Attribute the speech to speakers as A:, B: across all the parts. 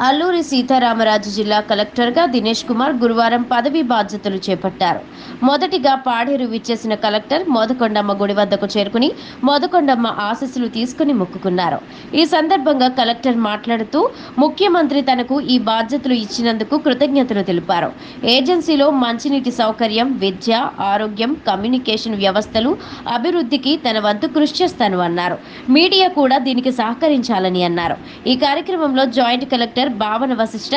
A: అల్లూరి సీతారామరాజు జిల్లా కలెక్టర్గా దినేష్ కుమార్ గురువారం పదవీ బాధ్యతలు చేపట్టారు. మొదటిగా పాడేరు విచ్చేసిన కలెక్టర్ మోదకొండమ్మ గుడి వద్దకు చేరుకుని మోదకొండమ్మ ఆశీస్సులు తీసుకుని మొక్కుకున్నారు. ఈ సందర్భంగా కలెక్టర్ మాట్లాడుతూ ముఖ్యమంత్రి తనకు ఈ బాధ్యతలు ఇచ్చినందుకు కృతజ్ఞతలు తెలిపారు. ఏజెన్సీలో మంచినీటి సౌకర్యం, విద్య, ఆరోగ్యం, కమ్యూనికేషన్ వ్యవస్థలు అభివృద్ధికి తన వంతు కృషి చేస్తాను అన్నారు. మీడియా కూడా దీనికి సహకరించాలని అన్నారు. ఈ కార్యక్రమంలో జాయింట్ కలెక్టర్ భావన వశిష్ఠ,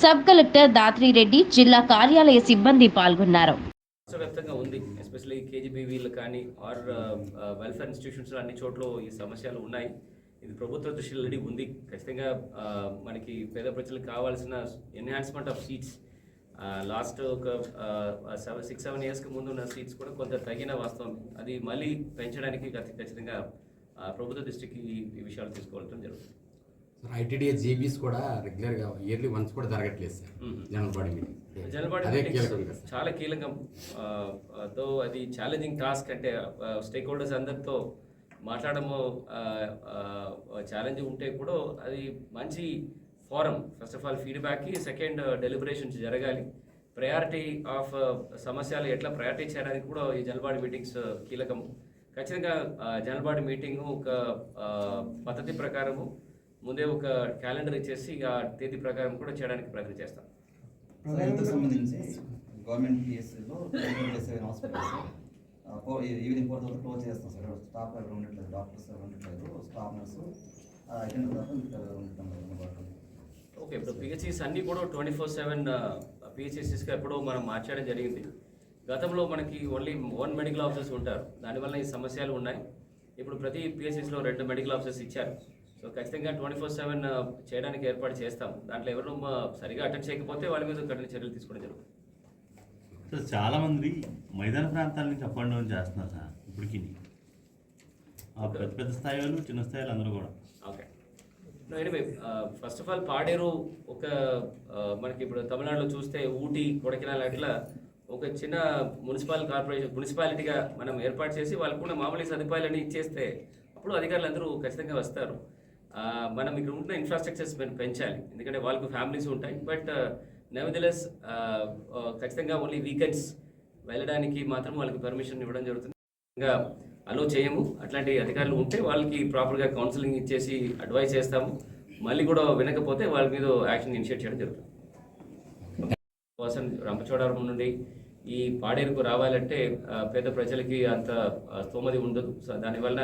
A: సబ్ కలెక్టర్ దాత్రిరెడ్డి, జిల్లా కార్యాలయ సిబ్బంది పాల్గొన్నారు.
B: రాష్ట్రవ్యాప్తంగా ఉంది, ఎస్పెషల్లీ కేజీబీవీలు కానీ ఆర్ వెల్ఫేర్ ఇన్స్టిట్యూషన్స్ అన్ని చోట్ల ఈ సమస్యలు ఉన్నాయి. ఇది ప్రభుత్వ దృష్టిలో ఆల్రెడీ ఉంది. ఖచ్చితంగా మనకి పేద ప్రజలకు కావాల్సిన ఎన్హాన్స్మెంట్ ఆఫ్ సీట్స్ లాస్ట్ ఒక 6-7 ఇయర్స్కి ముందు ఉన్న సీట్స్ కూడా కొంత తగిన వాస్తవం. అది మళ్ళీ పెంచడానికి ఖచ్చితంగా ప్రభుత్వ దృష్టికి ఈ విషయాలు తీసుకోవడం జరుగుతుంది.
C: ఐటీడీఎస్ జీబీస్ కూడా రెగ్యులర్గా ఇయర్లీ వన్స్ కూడా జరగట్లేదు సార్. జనరల్ బాడీ
B: మీటింగ్ చాలా కీలకం. తో అది ఛాలెంజింగ్ టాస్క్. అంటే స్టేక్ హోల్డర్స్ అందరితో మాట్లాడము ఛాలెంజ్ ఉంటే కూడా అది మంచి ఫోరం. ఫస్ట్ ఆఫ్ ఆల్ ఫీడ్బ్యాక్కి, సెకండ్ డెలిబరేషన్స్ జరగాలి. ప్రయారిటీ ఆఫ్ సమస్యలు ఎట్లా ప్రయారిటీ చేయడానికి కూడా ఈ జనరల్ బాడీ మీటింగ్స్ కీలకము. ఖచ్చితంగా జనరల్ బాడీ మీటింగు ఒక పద్ధతి ప్రకారము ముందే ఒక క్యాలెండర్ ఇచ్చేసి ఆ తేదీ ప్రకారం కూడా చేయడానికి ప్రయత్నం చేస్తాం.
D: హెల్త్కి సంబంధించి గవర్నమెంట్ పిఎస్సీలో హాస్పిటల్స్ ఈవినింగ్ 4 క్లోజ్ చేస్తాం సార్. స్టాఫ్ ఎవరు ఉండట్లేదు, డాక్టర్స్ ఎవరు ఉండట్లేదు, స్టాఫ్ నర్సు
B: ఓకే. ఇప్పుడు పిహెచ్సిస్ అన్నీ కూడా 24/7 పిహెచ్సిస్గా ఎప్పుడో మనం మార్చడం జరిగింది. గతంలో మనకి ఓన్లీ 1 మెడికల్ ఆఫీసర్స్ ఉంటారు. దానివల్ల ఈ సమస్యలు ఉన్నాయి. ఇప్పుడు ప్రతి పిహెచ్సిస్లో 2 మెడికల్ ఆఫీసర్స్ ఇచ్చారు. సో ఖచ్చితంగా 24/7 చేయడానికి ఏర్పాటు చేస్తాం. దాంట్లో ఎవరు సరిగా అటెండ్ చేయకపోతే వాళ్ళ మీద కఠిన చర్యలు తీసుకోవడం జరుగుతుంది.
E: సార్ చాలామంది మైదాన ప్రాంతాల నుంచి అప్ అండ్ డౌన్ చేస్తున్నారు సార్. ఇప్పటికి పెద్ద స్థాయి వాళ్ళు, చిన్న స్థాయిలు అందరూ కూడా.
B: Okay. Anyway, first of all Paderu ఒక మనకి ఇప్పుడు తమిళనాడులో చూస్తే ఊటీ, కొడైకెనాల్ అట్లా ఒక చిన్న మున్సిపాలిటీగా మనం ఏర్పాటు చేసి వాళ్ళకు కూడా మామూలు సదుపాయాలని ఇచ్చేస్తే అప్పుడు అధికారులు అందరూ ఖచ్చితంగా వస్తారు. మనం ఇక్కడ ఉంటున్న ఇన్ఫ్రాస్ట్రక్చర్స్ పెంచాలి, ఎందుకంటే వాళ్ళకు ఫ్యామిలీస్ ఉంటాయి. బట్ నెవర్దెలెస్ ఖచ్చితంగా ఓన్లీ వీకెండ్స్ వెళ్ళడానికి మాత్రం వాళ్ళకి పర్మిషన్ ఇవ్వడం జరుగుతుంది. ఇంకా అలో చేయము. అట్లాంటి అధికారులు ఉంటే వాళ్ళకి ప్రాపర్గా కౌన్సిలింగ్ ఇచ్చేసి అడ్వైస్ చేస్తాము. మళ్ళీ కూడా వినకపోతే వాళ్ళ మీద యాక్షన్ ఇనిషియేట్ చేయడం జరుగుతుంది. పర్సన్ రంపచోడవరం నుండి ఈ పాడేరుకు రావాలంటే పేద ప్రజలకి అంత స్తోమతి ఉండదు. సో దానివల్ల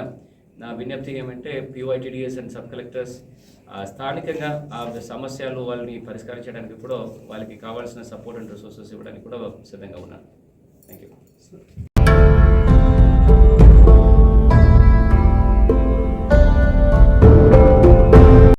B: నా విజ్ఞప్తి ఏమంటే పిఓఐటీడీఎస్ అండ్ సబ్ కలెక్టర్స్ స్థానికంగా ఆ సమస్యలు వాళ్ళని పరిష్కరించడానికి కూడా వాళ్ళకి కావాల్సిన సపోర్ట్ అండ్ రిసోర్సెస్ ఇవ్వడానికి కూడా సిద్ధంగా ఉన్నాను. Thank you.